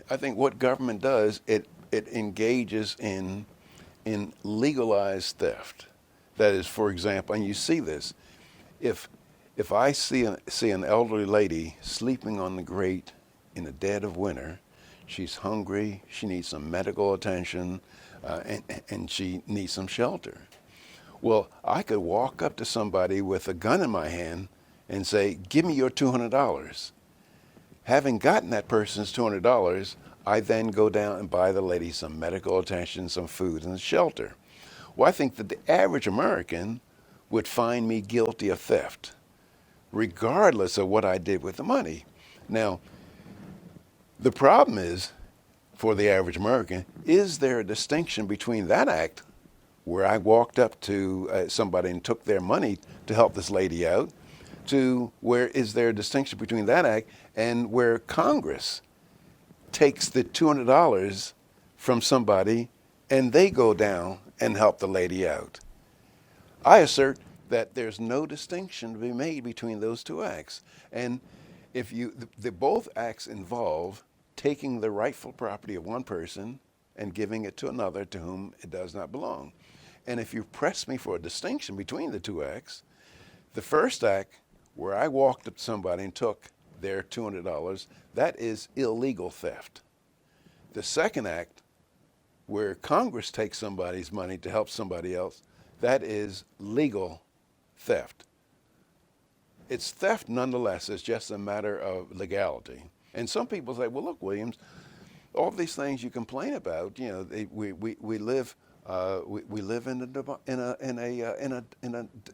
I think what government does, it engages in legalized theft. That is, for example, and you see this, if if I see an elderly lady sleeping on the grate in the dead of winter, she's hungry, she needs some medical attention, and she needs some shelter. Well, I could walk up to somebody with a gun in my hand and say, "Give me your $200." Having gotten that person's $200, I then go down and buy the lady some medical attention, some food, and shelter. Well, I think that the average American would find me guilty of theft, regardless of what I did with the money. Now, the problem is, for the average American, is there a distinction between that act, where I walked up to somebody and took their money to help this lady out, to where is there a distinction between that act and where Congress takes the $200 from somebody and they go down and help the lady out? I assert that there's no distinction to be made between those two acts. And if both acts involve taking the rightful property of one person and giving it to another to whom it does not belong. And if you press me for a distinction between the two acts, the first act, where I walked up to somebody and took their $200, that is illegal theft. The second act, where Congress takes somebody's money to help somebody else, that is legal theft. It's theft nonetheless. It's just a matter of legality. And some people say, "Well, look, Williams, all these things you complain about, we live in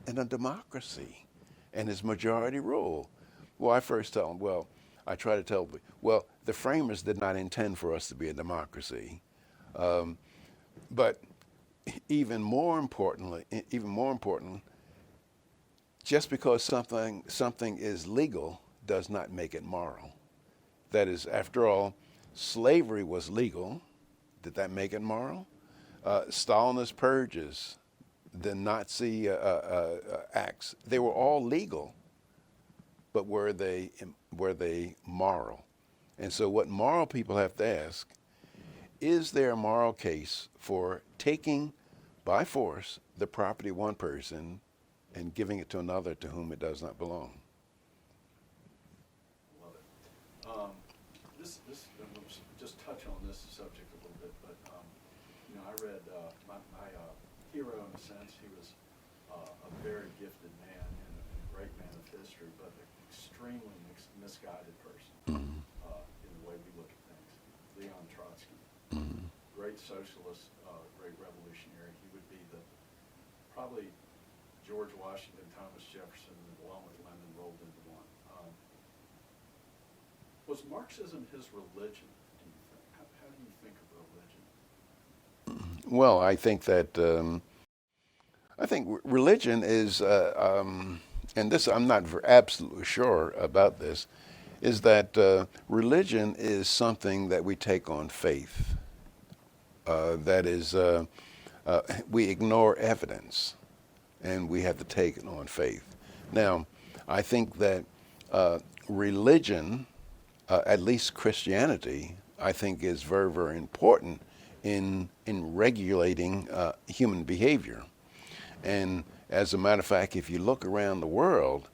a democracy, and it's majority rule." Well, I first tell them, I try to tell them, the framers did not intend for us to be a democracy. But even more important, just because something is legal does not make it moral. That is, after all, slavery was legal. Did that make it moral? Stalinist purges, the Nazi acts, they were all legal, but were they moral? And so what moral people have to ask, is there a moral case for taking by force the property of one person and giving it to another to whom it does not belong? Love it. Let's just touch on this subject a little bit, but I read my hero in a sense. He was a very gifted man and a great man of history, but an extremely misguided person in the way we look at things. Leon Trotsky, great socialist, great revolutionary. He would be probably George Washington, Thomas Jefferson, and along with Lenin rolled into one. Was Marxism his religion, do you think? How do you think of religion? Well, I think that religion is, and this I'm not absolutely sure about this, is that religion is something that we take on faith. That is, we ignore evidence, and we have to take it on faith. Now, I think that religion, at least Christianity, I think is very, very important in regulating human behavior. And as a matter of fact, if you look around the world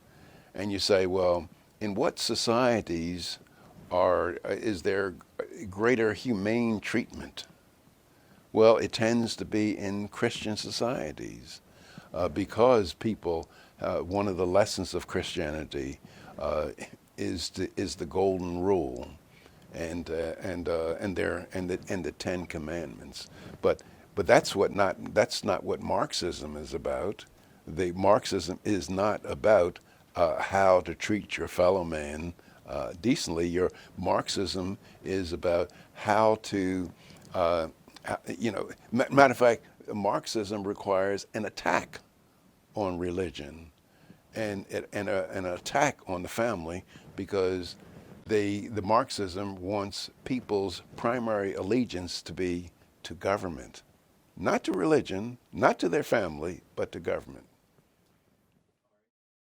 and you say, well, in what societies is there greater humane treatment? Well, it tends to be in Christian societies, because people, one of the lessons of Christianity is the golden rule, and the Ten Commandments. But that's not what Marxism is about. Marxism is not about how to treat your fellow man decently. Your Marxism is about how to, matter of fact, Marxism requires an attack on religion and an attack on the family, because the Marxism wants people's primary allegiance to be to government, not to religion, not to their family, but to government.